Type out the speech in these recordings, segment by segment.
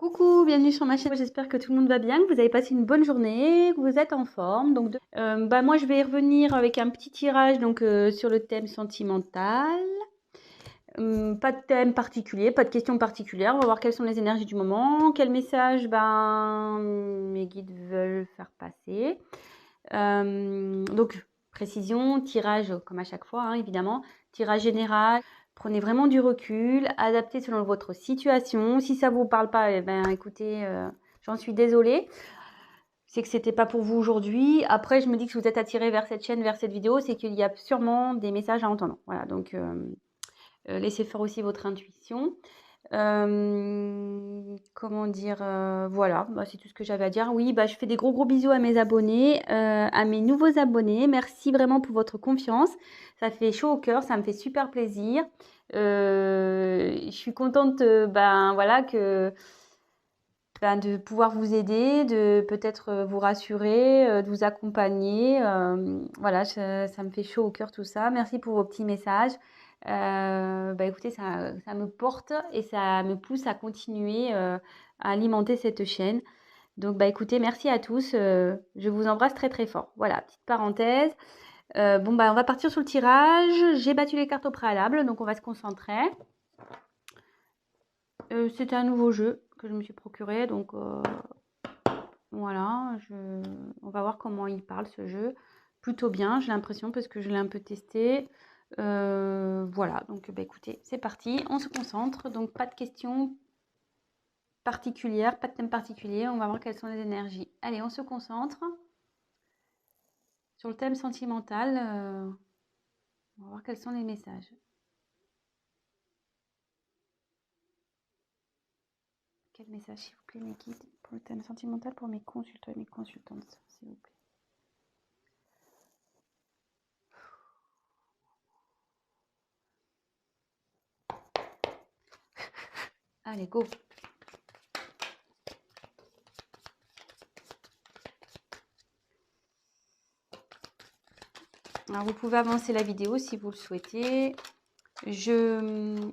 Coucou, bienvenue sur ma chaîne. J'espère que tout le monde va bien, que vous avez passé une bonne journée, que vous êtes en forme. Donc, moi, je vais revenir avec un petit tirage sur le thème sentimental. Pas de thème particulier, pas de questions particulières. On va voir quelles sont les énergies du moment, quel message mes guides veulent faire passer. Précision, tirage comme à chaque fois, hein, évidemment. Tirage général. Prenez vraiment du recul, adaptez selon votre situation. Si ça vous parle pas, écoutez, j'en suis désolée. C'est que c'était pas pour vous aujourd'hui. Après, je me dis que si vous êtes attiré vers cette chaîne, vers cette vidéo, c'est qu'il y a sûrement des messages à entendre. Voilà, laissez faire aussi votre intuition. Comment dire, voilà, c'est tout ce que j'avais à dire. Oui, je fais des gros bisous à mes abonnés, à mes nouveaux abonnés. Merci vraiment pour votre confiance. Ça fait chaud au cœur, ça me fait super plaisir. Je suis contente, voilà, de pouvoir vous aider, de peut-être vous rassurer, de vous accompagner. Voilà, ça me fait chaud au cœur tout ça. Merci pour vos petits messages. Écoutez, ça me porte et ça me pousse à continuer à alimenter cette chaîne. Donc, écoutez, merci à tous. Je vous embrasse très fort. Voilà, petite parenthèse. On va partir sur le tirage. J'ai battu les cartes au préalable, donc on va se concentrer. C'était un nouveau jeu que je me suis procuré, donc voilà, on va voir comment il parle ce jeu. Plutôt bien, j'ai l'impression, parce que je l'ai un peu testé. Voilà, donc écoutez, c'est parti, on se concentre. Donc pas de questions particulières, pas de thème particulier. On va voir quelles sont les énergies. Allez, on se concentre sur le thème sentimental. On va voir quels sont les messages. Quel message, s'il vous plaît, mes guides, pour le thème sentimental, pour mes consultants et mes consultantes, s'il vous plaît. Allez, go. Alors, vous pouvez avancer la vidéo si vous le souhaitez. Je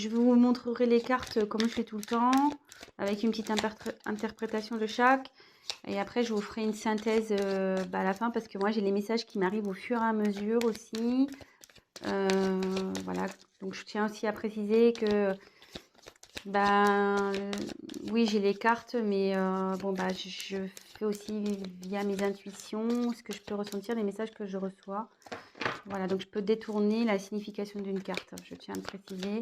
vous montrerai les cartes comme je fais tout le temps, avec une petite interprétation de chaque. Et après, je vous ferai une synthèse à la fin, parce que moi, j'ai les messages qui m'arrivent au fur et à mesure aussi. Voilà, donc je tiens aussi à préciser que oui, j'ai les cartes, mais je fais aussi via mes intuitions ce que je peux ressentir, les messages que je reçois. Voilà, donc je peux détourner la signification d'une carte, je tiens à le préciser.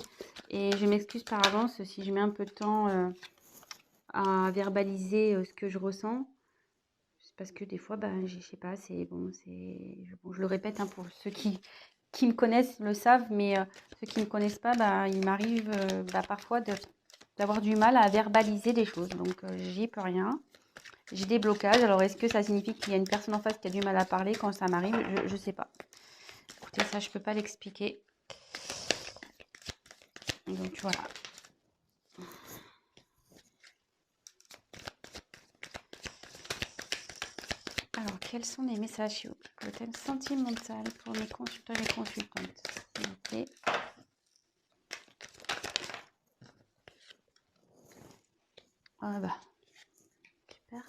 Et je m'excuse par avance si je mets un peu de temps à verbaliser ce que je ressens. C'est parce que des fois, je sais pas, je le répète, hein, pour ceux qui me connaissent le savent, mais ceux qui ne me connaissent pas, il m'arrive parfois d'avoir du mal à verbaliser des choses. Donc, j'y peux rien. J'ai des blocages. Alors, est-ce que ça signifie qu'il y a une personne en face qui a du mal à parler quand ça m'arrive? Je ne sais pas. Écoutez, ça, je ne peux pas l'expliquer. Donc, voilà. Alors, quels sont les messages pour le thème sentimental pour mes consultants et mes consultantes, s'il vous plaît? Super.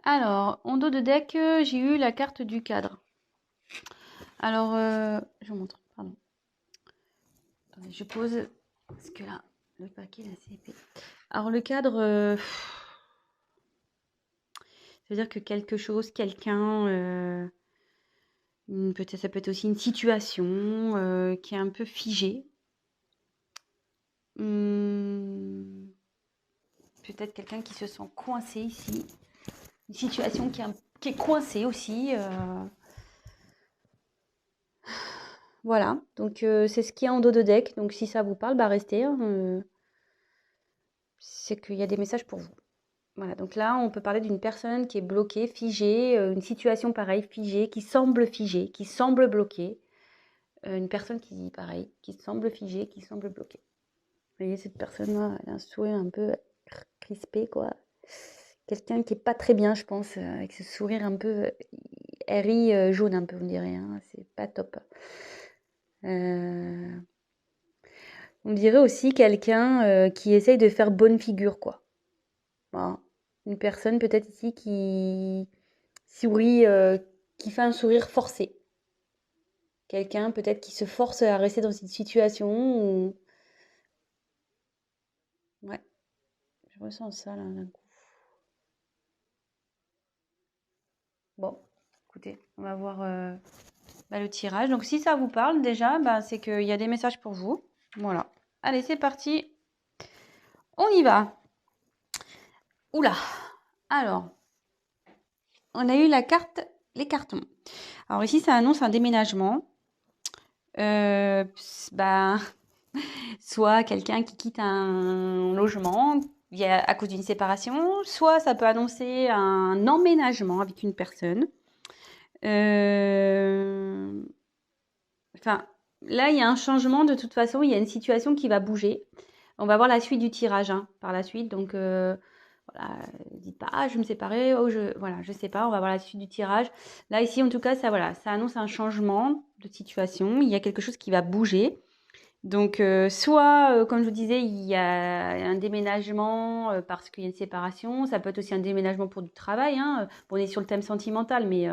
Alors, en dos de deck, j'ai eu la carte du cadre. Alors, je vous montre, pardon. Attendez, je pose, parce que là, le paquet est assez épais. Alors, le cadre, c'est-à-dire que quelque chose, quelqu'un, peut-être, ça peut être aussi une situation qui est un peu figée. Peut-être quelqu'un qui se sent coincé ici. Une situation qui est coincée aussi. Voilà, donc c'est ce qu'il y a en dos de deck. Donc si ça vous parle, bah restez, hein, c'est qu'il y a des messages pour vous. Voilà, donc là, on peut parler d'une personne qui est bloquée, figée, une situation pareille, figée, qui semble bloquée. Une personne qui, pareil, qui semble figée, qui semble bloquée. Vous voyez, cette personne-là, elle a un sourire un peu crispé, quoi. Quelqu'un qui est pas très bien, je pense, avec ce sourire un peu, elle rit jaune un peu, on dirait, hein, c'est pas top. Euh, on dirait aussi quelqu'un qui essaye de faire bonne figure, quoi. Voilà. Une personne peut-être ici qui sourit, qui fait un sourire forcé. Quelqu'un peut-être qui se force à rester dans une situation où... Ouais, je ressens ça là d'un coup. Bon, écoutez, on va voir bah, le tirage. Donc si ça vous parle déjà, bah, c'est qu'il y a des messages pour vous. Voilà. Allez, c'est parti. On y va. Oula. Alors, on a eu la carte, les cartons. Alors ici, ça annonce un déménagement. Bah, soit quelqu'un qui quitte un logement à cause d'une séparation, soit ça peut annoncer un emménagement avec une personne. Enfin, là, il y a un changement de toute façon, il y a une situation qui va bouger. On va voir la suite du tirage hein, par la suite. Donc, voilà, dites pas, ah, je vais me séparer, oh, voilà, je sais pas, on va voir la suite du tirage. Là, ici, en tout cas, ça, voilà, ça annonce un changement de situation. Il y a quelque chose qui va bouger. Donc, soit, comme je vous disais, il y a un déménagement parce qu'il y a une séparation. Ça peut être aussi un déménagement pour du travail. Hein. Bon, on est sur le thème sentimental, mais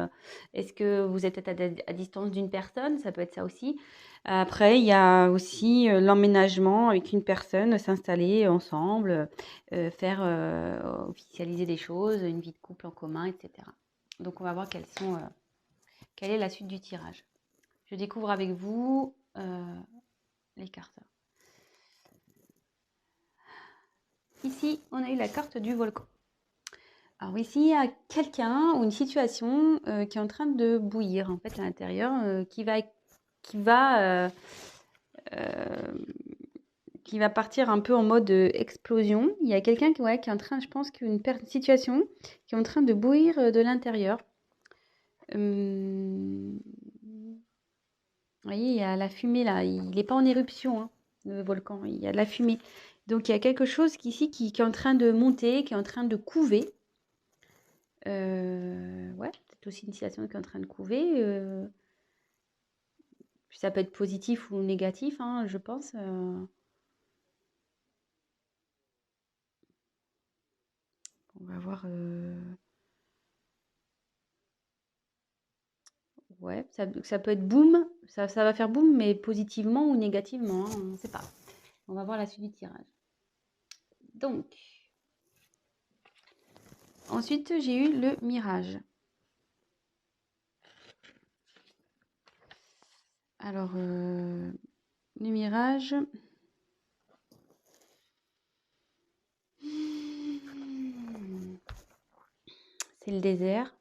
est-ce que vous êtes peut-être à distance d'une personne? Ça peut être ça aussi. Après, il y a aussi l'emménagement avec une personne, s'installer ensemble, faire officialiser des choses, une vie de couple en commun, etc. Donc, on va voir quelle est la suite du tirage. Je découvre avec vous les cartes. Ici, on a eu la carte du volcan. Alors ici, il y a quelqu'un ou une situation qui est en train de bouillir en fait à l'intérieur, euh, qui va partir un peu en mode explosion. Il y a quelqu'un ouais, qui est en train, je pense qu'une situation qui est en train de bouillir de l'intérieur. Vous voyez, il y a la fumée là. Il n'est pas en éruption, hein, le volcan. Il y a de la fumée. Donc il y a quelque chose ici qui est en train de monter, qui est en train de couver. Ouais, peut-être aussi une situation qui est en train de couver. Ça peut être positif ou négatif, hein, je pense. On va voir. Ouais, ça peut être boum. Ça va faire boum, mais positivement ou négativement, hein, on ne sait pas. On va voir la suite du tirage. Donc, ensuite, j'ai eu le mirage. Alors, le mirage. C'est le désert.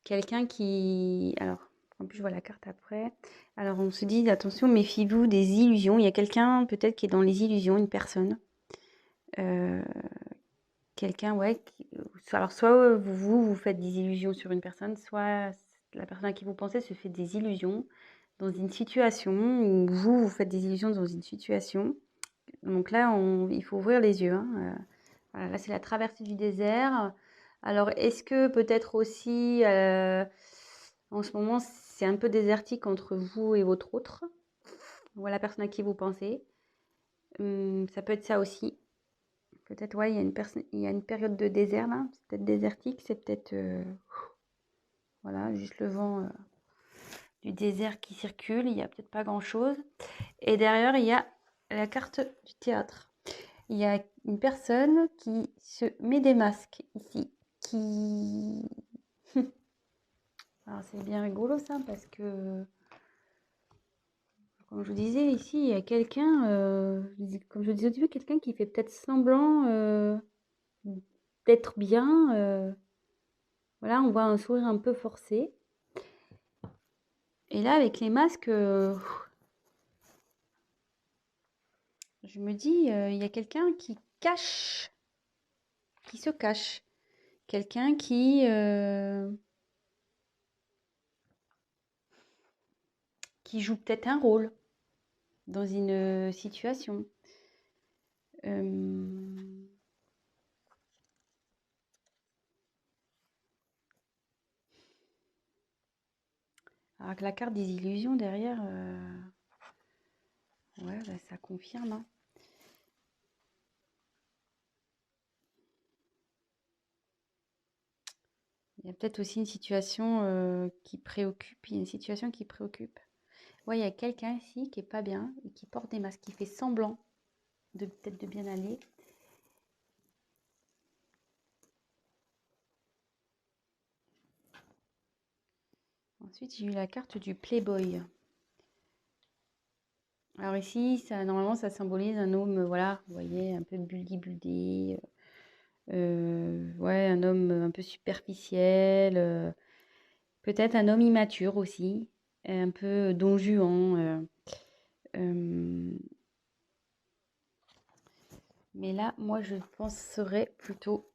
Quelqu'un qui... Alors, en plus, je vois la carte après. Alors, on se dit, attention, méfiez-vous des illusions. Il y a quelqu'un, peut-être, qui est dans les illusions, une personne. Quelqu'un, ouais. Alors, soit vous faites des illusions sur une personne, soit la personne à qui vous pensez se fait des illusions dans une situation, ou vous faites des illusions dans une situation. Donc là, il faut ouvrir les yeux. Hein. Voilà, là, c'est la traversée du désert. Alors, est-ce que peut-être aussi, en ce moment, c'est un peu désertique entre vous et votre autre, ou la personne à qui vous pensez. Ça peut être ça aussi. Peut-être, ouais, il y a une période de désert là. C'est peut-être désertique, c'est peut-être, voilà, juste le vent du désert qui circule. Il n'y a peut-être pas grand-chose. Et derrière, il y a la carte du théâtre. Il y a une personne qui se met des masques ici, qui... Alors c'est bien rigolo ça parce que, comme je vous disais ici, il y a quelqu'un, comme je vous disais au début, quelqu'un qui fait peut-être semblant d'être bien. Voilà, on voit un sourire un peu forcé. Et là, avec les masques, je me dis, il y a quelqu'un qui se cache. Quelqu'un qui joue peut-être un rôle dans une situation. Euh, Alors que la carte des illusions derrière, ouais, bah, ça confirme, hein. Il y a peut-être aussi une situation qui préoccupe. Il y a une situation qui préoccupe. Ouais, il y a quelqu'un ici qui est pas bien et qui porte des masques, qui fait semblant de peut-être de bien aller. Ensuite, j'ai eu la carte du Playboy. Alors ici, ça, normalement, ça symbolise un homme, voilà, vous voyez, un peu buldy-buldy. Ouais, un homme un peu superficiel. Peut-être un homme immature aussi, un peu don Juan. Euh, mais là, moi, je penserais plutôt.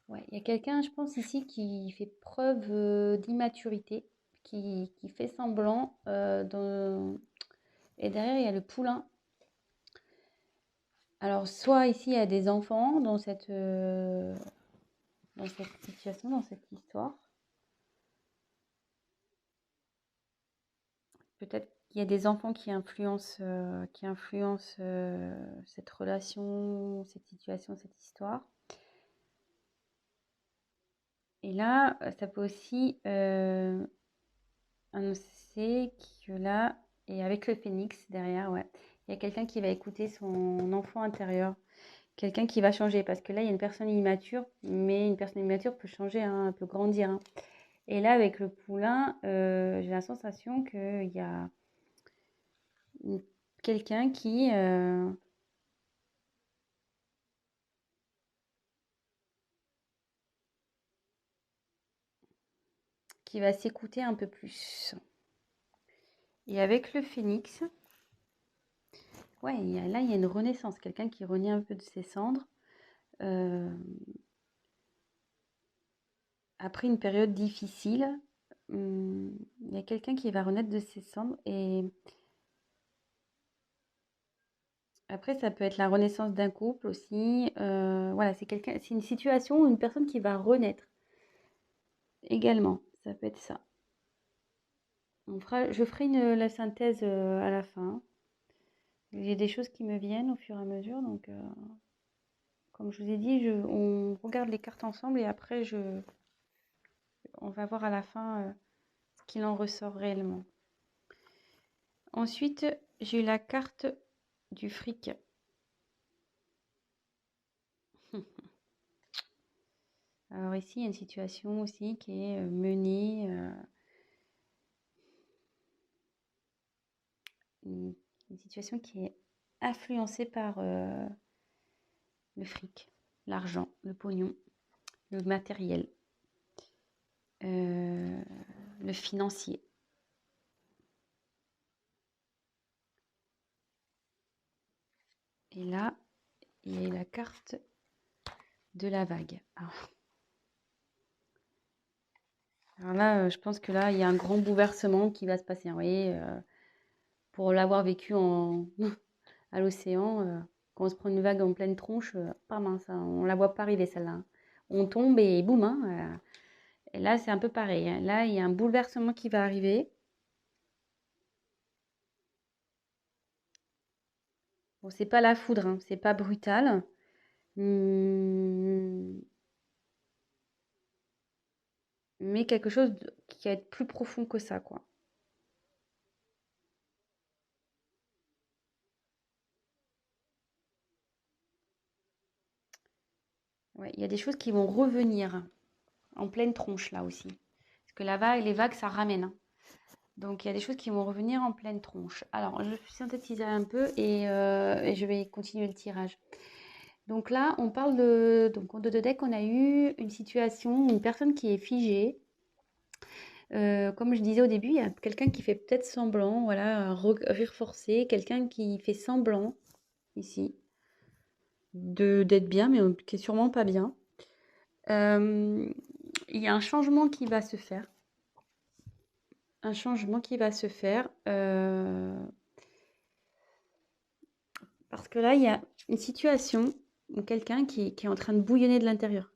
Ouais, il y a quelqu'un, je pense, ici qui fait preuve d'immaturité, qui fait semblant. Et derrière, il y a le poulain. Alors, soit ici, il y a des enfants dans cette situation, dans cette histoire. Peut-être qu'il y a des enfants qui influencent cette relation, cette situation, cette histoire. Et là, ça peut aussi annoncer que là, et avec le phénix derrière, ouais, il y a quelqu'un qui va écouter son enfant intérieur, quelqu'un qui va changer, parce que là, il y a une personne immature, mais une personne immature peut changer, hein, peut grandir, hein. Et là, avec le poulain, j'ai la sensation qu'il y a quelqu'un qui va s'écouter un peu plus. Et avec le phénix, ouais, là, il y a une renaissance, quelqu'un qui renaît un peu de ses cendres. euh, Après une période difficile, il y a quelqu'un qui va renaître de ses cendres. Et après, ça peut être la renaissance d'un couple aussi. Voilà, c'est une situation où une personne qui va renaître également. Ça peut être ça. Je ferai la synthèse à la fin. Il y a des choses qui me viennent au fur et à mesure. Donc, comme je vous ai dit, on regarde les cartes ensemble et après, on va voir à la fin ce qu'il en ressort réellement. Ensuite, j'ai eu la carte du fric. Alors ici, il y a une situation aussi qui est menée, une, une situation qui est influencée par le fric, l'argent, le pognon, le matériel, euh, le financier. Et là, il y a la carte de la vague. Alors là, je pense que là, il y a un grand bouleversement qui va se passer, hein. Vous voyez, pour l'avoir vécu à l'océan, quand on se prend une vague en pleine tronche, pas mince, hein, on la voit pas arriver celle-là, hein. On tombe et boum, hein, et là, c'est un peu pareil, hein. Là, il y a un bouleversement qui va arriver. Bon, c'est pas la foudre, hein, c'est pas brutal. Hum, mais quelque chose qui va être plus profond que ça, quoi. Ouais, il y a des choses qui vont revenir en pleine tronche là aussi. Parce que les vagues, ça ramène, hein. Donc, il y a des choses qui vont revenir en pleine tronche. Alors, je synthétise un peu et je vais continuer le tirage. Donc là, on parle de... Donc, en 2 deck, on a eu une situation, une personne qui est figée. Comme je disais au début, il y a quelqu'un qui fait peut-être semblant, voilà, un rire forcé, quelqu'un qui fait semblant, ici, d'être bien, mais qui est sûrement pas bien. Il y a un changement qui va se faire. Un changement qui va se faire. Parce que là, il y a une situation où quelqu'un qui est en train de bouillonner de l'intérieur.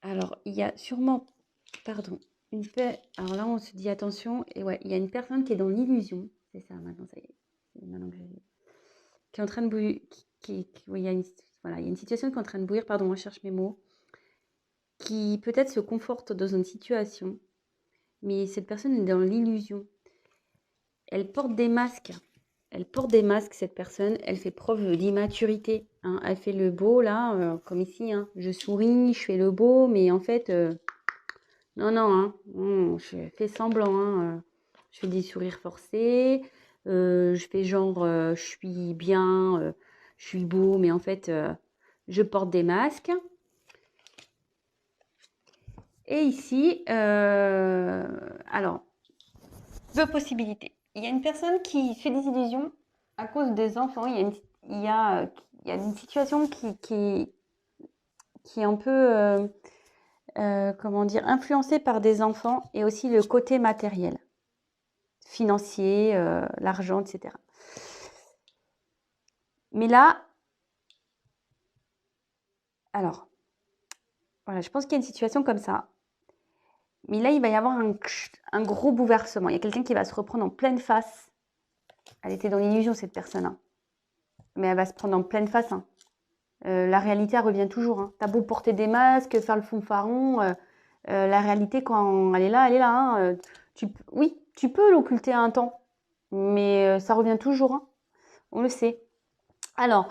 Alors, il y a sûrement, pardon, une paix. Alors là, on se dit attention, et ouais, il y a une personne qui est dans l'illusion. C'est ça, maintenant, ça y est. C'est maintenant que qui est en train de bouillir. Oui, il y a une, voilà, il y a une situation qui est en train de bouillir, pardon, je cherche mes mots, qui peut-être se conforte dans une situation, mais cette personne est dans l'illusion. Elle porte des masques. Elle porte des masques, cette personne. Elle fait preuve d'immaturité, hein. Elle fait le beau, là, comme ici, hein. Je souris, je fais le beau, mais en fait, non, non, hein. Je fais semblant, hein. Je fais des sourires forcés. Je fais genre, je suis bien, je suis beau, mais en fait, je porte des masques. Et ici, alors, 2 possibilités. Il y a une personne qui fait des illusions à cause des enfants. Il y a une situation qui est un peu, comment dire, influencée par des enfants et aussi le côté matériel, financier, l'argent, etc. Mais là, alors, voilà, je pense qu'il y a une situation comme ça. Mais là, il va y avoir un gros bouleversement. Il y a quelqu'un qui va se reprendre en pleine face. Elle était dans l'illusion, cette personne, hein. Mais elle va se prendre en pleine face, hein. La réalité, elle revient toujours, hein. T'as beau porter des masques, faire le fanfaron, la réalité, quand elle est là, hein. Oui, tu peux l'occulter un temps, mais ça revient toujours, hein. On le sait. Alors,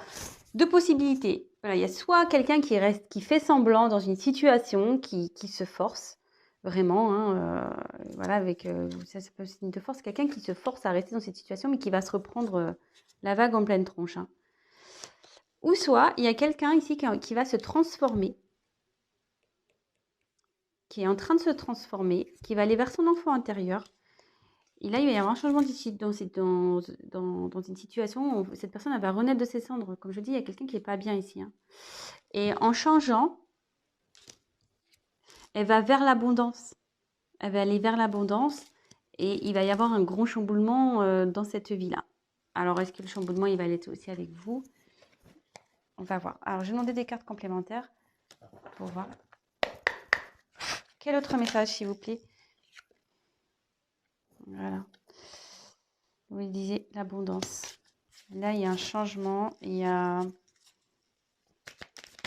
2 possibilités. Voilà, il y a soit quelqu'un qui fait semblant dans une situation, qui se force, vraiment, hein, voilà, avec ça peut être signe de force, quelqu'un qui se force à rester dans cette situation, mais qui va se reprendre la vague en pleine tronche, hein. Ou soit, il y a quelqu'un ici qui va se transformer, qui est en train de se transformer, qui va aller vers son enfant intérieur. Et là, il va y avoir un changement ici dans une situation où cette personne elle va renaître de ses cendres. Comme je dis, il y a quelqu'un qui n'est pas bien ici, hein. Et en changeant, elle va vers l'abondance. Elle va aller vers l'abondance et il va y avoir un gros chamboulement dans cette vie-là. Alors, est-ce que le chamboulement, il va aller aussi avec vous? On va voir. Alors, je vais demander des cartes complémentaires pour voir. Quel autre message, s'il vous plaît? Voilà. Vous disiez l'abondance. Là, il y a un changement. Il y a...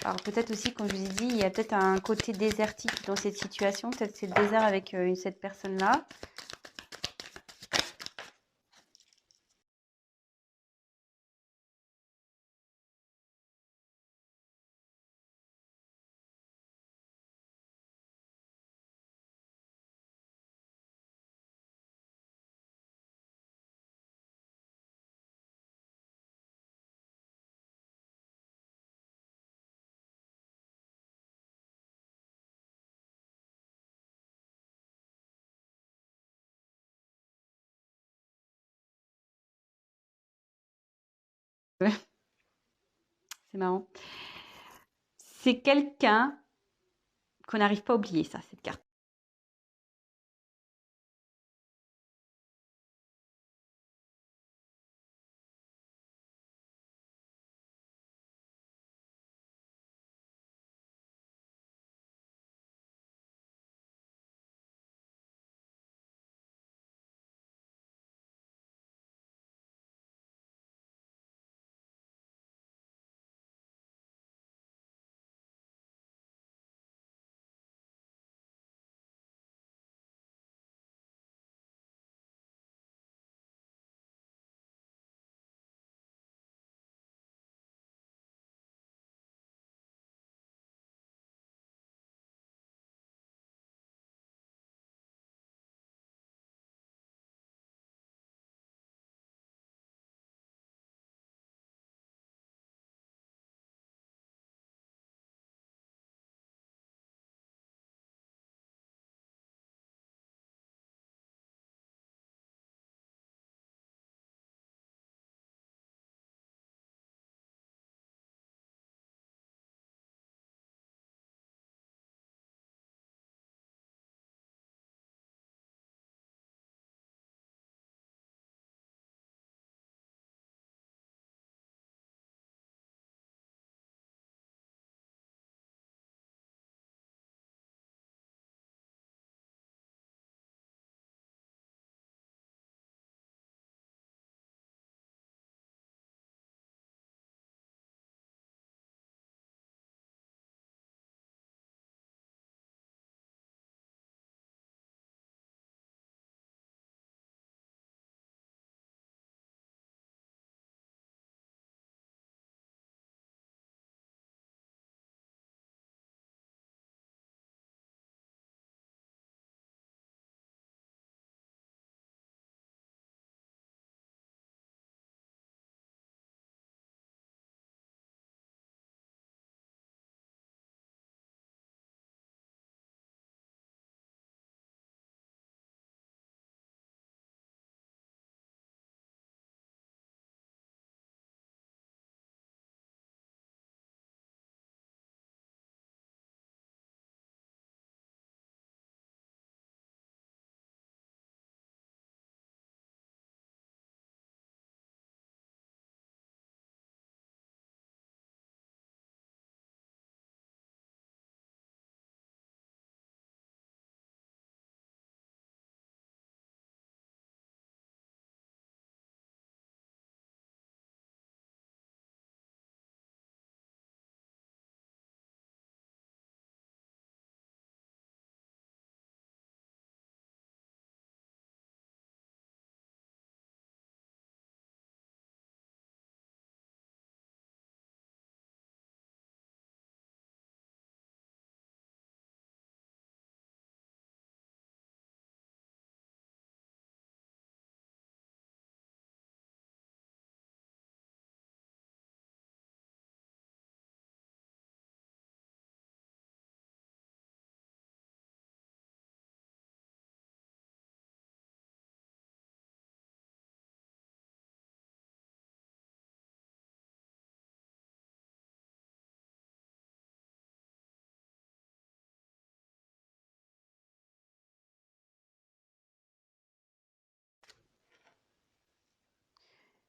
Alors, peut-être aussi, comme je vous ai dit, il y a peut-être un côté désertique dans cette situation. Peut-être c'est le désert avec cette personne-là. C'est marrant. C'est quelqu'un qu'on n'arrive pas à oublier, ça, cette carte.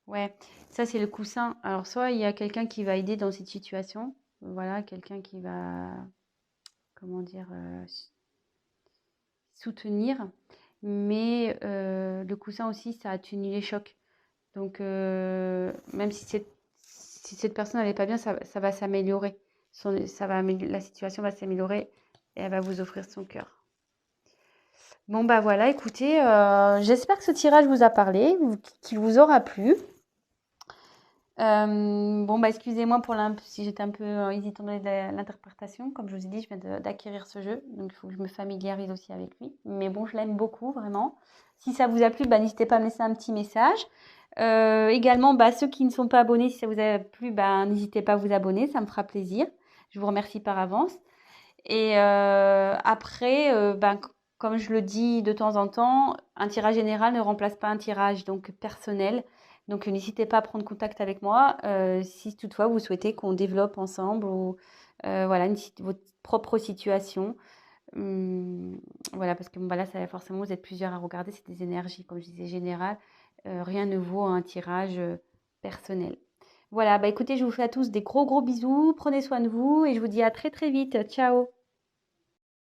Ouais, ça c'est le coussin. Alors soit il y a quelqu'un qui va aider dans cette situation, voilà, quelqu'un qui va, comment dire, soutenir, mais le coussin aussi, ça atténue les chocs. Donc même si cette personne n'allait pas bien, ça va s'améliorer. La situation va s'améliorer et elle va vous offrir son cœur. Bon bah voilà, écoutez, j'espère que ce tirage vous a parlé, qu'il vous aura plu. Bon, bah, excusez-moi pour si j'étais un peu hésitante dans l'interprétation. Comme je vous ai dit, je viens d'acquérir ce jeu, donc il faut que je me familiarise aussi avec lui. Mais bon, je l'aime beaucoup, vraiment. Si ça vous a plu, bah, n'hésitez pas à me laisser un petit message. Également, bah, ceux qui ne sont pas abonnés, si ça vous a plu, bah, n'hésitez pas à vous abonner, ça me fera plaisir. Je vous remercie par avance. Et après, ben, comme je le dis de temps en temps, un tirage général ne remplace pas un tirage donc personnel. Donc n'hésitez pas à prendre contact avec moi si toutefois vous souhaitez qu'on développe ensemble ou voilà votre propre situation. Voilà, parce que bon, bah, là, forcément, vous êtes plusieurs à regarder, c'est des énergies, comme je disais, générales. Rien ne vaut un tirage personnel. Voilà, bah écoutez, je vous fais à tous des gros gros bisous, prenez soin de vous et je vous dis à très très vite. Ciao!